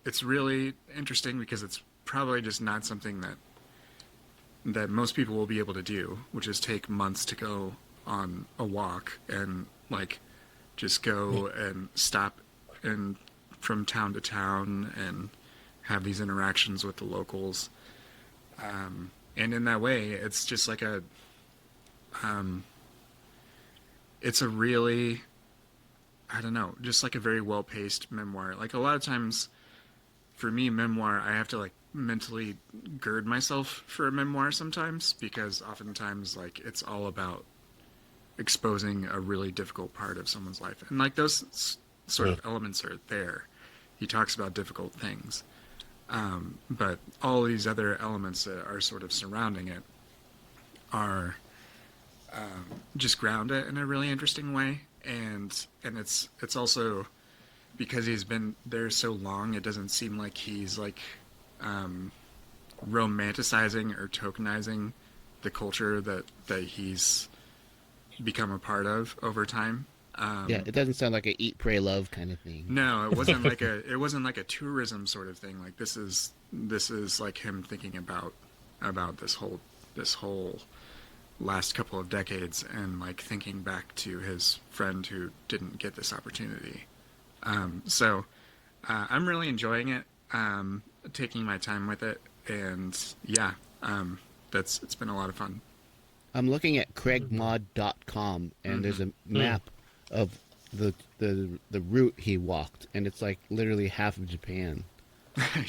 it's really interesting, because it's probably just not something that most people will be able to do, which is take months to go on a walk and like just go and stop and from town to town and have these interactions with the locals. And in that way, it's just like it's a really, I don't know, just like a very well-paced memoir. Like a lot of times for me, memoir, I have to like mentally gird myself for a memoir sometimes, because oftentimes like it's all about exposing a really difficult part of someone's life. And like those sort of elements are there. He talks about difficult things. But all these other elements that are sort of surrounding it are just ground it in a really interesting way, and it's also because he's been there so long, it doesn't seem like he's like um, romanticizing or tokenizing the culture that he's become a part of over time. Yeah, it doesn't sound like a eat, pray, love kind of thing. No, it wasn't like a tourism sort of thing. Like this is like him thinking about this whole last couple of decades and like thinking back to his friend who didn't get this opportunity. So I'm really enjoying it, taking my time with it, and yeah, it's been a lot of fun. I'm looking at craigmod.com, and there's a map of the route he walked, and it's like literally half of Japan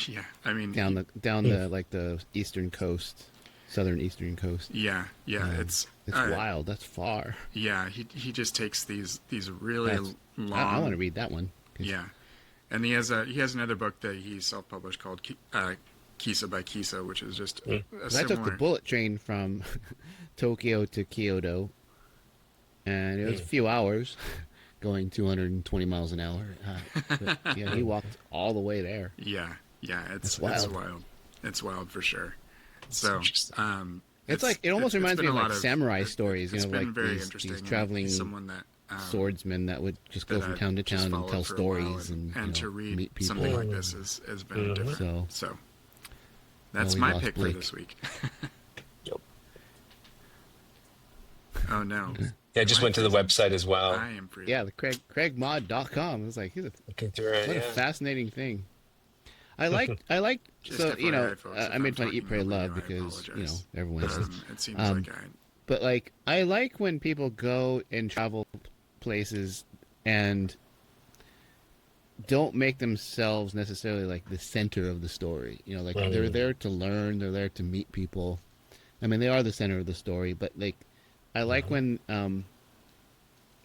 Yeah, I mean, down the like the eastern coast, southern eastern coast. yeah, yeah, it's wild. That's far. yeah. He just takes these really long. I want to read that one. Yeah, and he has another book that he self-published called Kisa by Kisa, which is just a I similar. took the bullet train from Tokyo to Kyoto, and it was a few hours, going 220 miles an hour. But, yeah, he walked all the way there. Yeah, yeah, it's wild. wild. It's wild for sure. So, It's like it almost reminds me of like samurai it, stories, it's been like very these interesting. traveling He's someone that swordsmen that would just go that from I've town to just town and followed tell for a while, stories and and to read meet people. something like this has been different. So that's we my lost pick Blake. for this week. Yep. Oh no. Yeah, I just went to the website as well. I am free. Yeah, the craigmod.com. It was like, Looking through it, what a yeah. fascinating thing. I like Just so you know, FYI, folks, if I made I'm fun of Eat, talking Pray, over Love I because apologize. everyone is. It seems Um, like But like, I like when people go and travel places and don't make themselves necessarily like the center of the story. You know, like they're there to learn, they're there to meet people. I mean, they are the center of the story, but like, I like when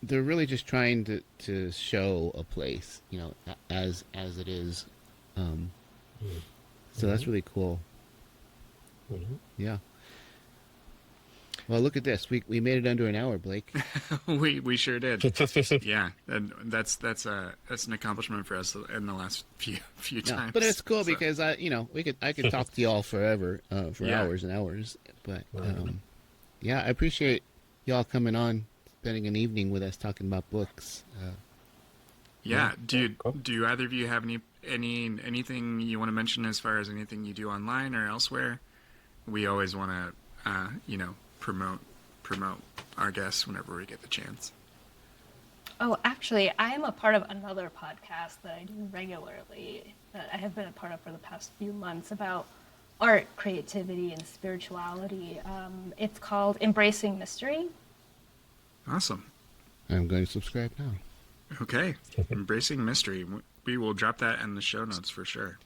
they're really just trying to show a place, you know, as it is. So that's really cool. Yeah. Well, look at this. We made it under an hour, Blake. we sure did. Yeah, and that's an accomplishment for us in the last few No, times. but it's cool So, because I could talk to y'all forever, for Yeah. hours and hours. But yeah, I appreciate y'all coming on, spending an evening with us talking about books. yeah. Do you either of you have anything you want to mention as far as anything you do online or elsewhere? We always want to promote our guests whenever we get the chance. Oh, actually, I am a part of another podcast that I do regularly, that I have been a part of for the past few months, about art, creativity, and spirituality. It's called Embracing Mystery. Awesome. I'm going to subscribe now. Okay. Embracing mystery. We will drop that in the show notes for sure.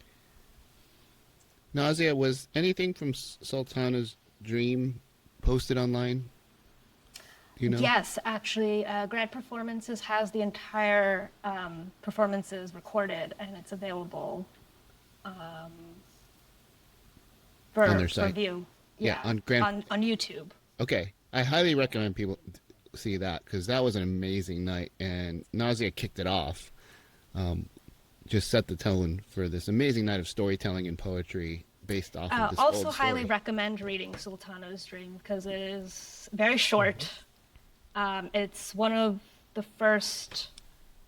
Nazia, was anything from Sultana's Dream posted online? You know? Yes, actually, Grad Performances has the entire performances recorded, and it's available for, On their for site. view. Yeah, Yeah, on YouTube. Okay, I highly recommend people see that because that was an amazing night, and Nazia kicked it off. Just set the tone for this amazing night of storytelling and poetry based off of this Also old highly story. recommend reading Sultana's Dream because it is very short. It's one of the first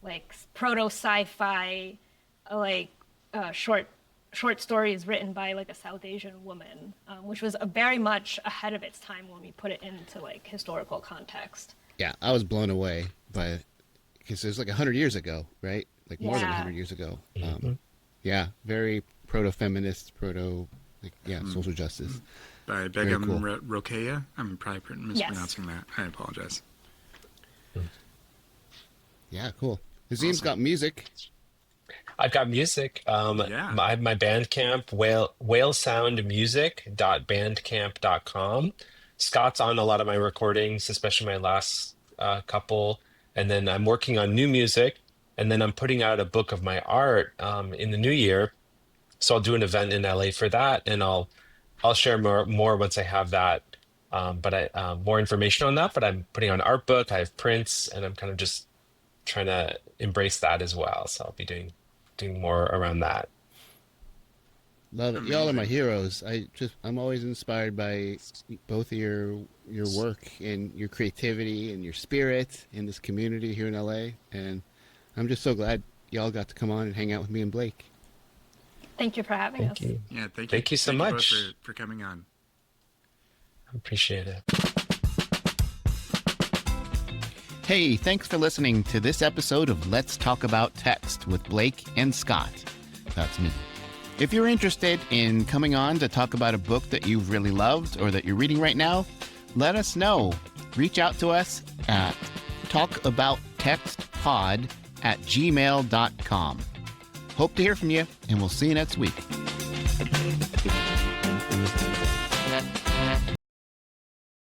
like proto sci-fi short stories written by like a South Asian woman, which was very much ahead of its time when we put it into like historical context. Yeah, I was blown away by because it was like 100 years ago, right? Like more than Yeah. 100 years ago. Yeah, very proto-feminist, social justice. By Very Begum cool. Rokeya. I'm probably mispronouncing that. I apologize. Yeah, cool. Azeem's got music. I've got music. Yeah. I have my Bandcamp, whalesoundmusic.bandcamp.com. Scott's on a lot of my recordings, especially my last couple. And then I'm working on new music. And then I'm putting out a book of my art in the new year. So I'll do an event in LA for that. And I'll share more once I have that But more information on that. But I'm putting on art book. I have prints, and I'm kind of just trying to embrace that as well. So I'll be doing more around that. Love it. Y'all are my heroes. I'm always inspired by both of your work and your creativity and your spirit in this community here in LA. And I'm just so glad y'all got to come on and hang out with me and Blake. Thank you for having us. You. Yeah, thank you. Thank you so much for coming on. I appreciate it. Hey, thanks for listening to this episode of Let's Talk About Text with Blake and Scott. That's me. If you're interested in coming on to talk about a book that you've really loved or that you're reading right now, let us know. Reach out to us at talkabouttextpod@gmail.com. Hope to hear from you, and we'll see you next week.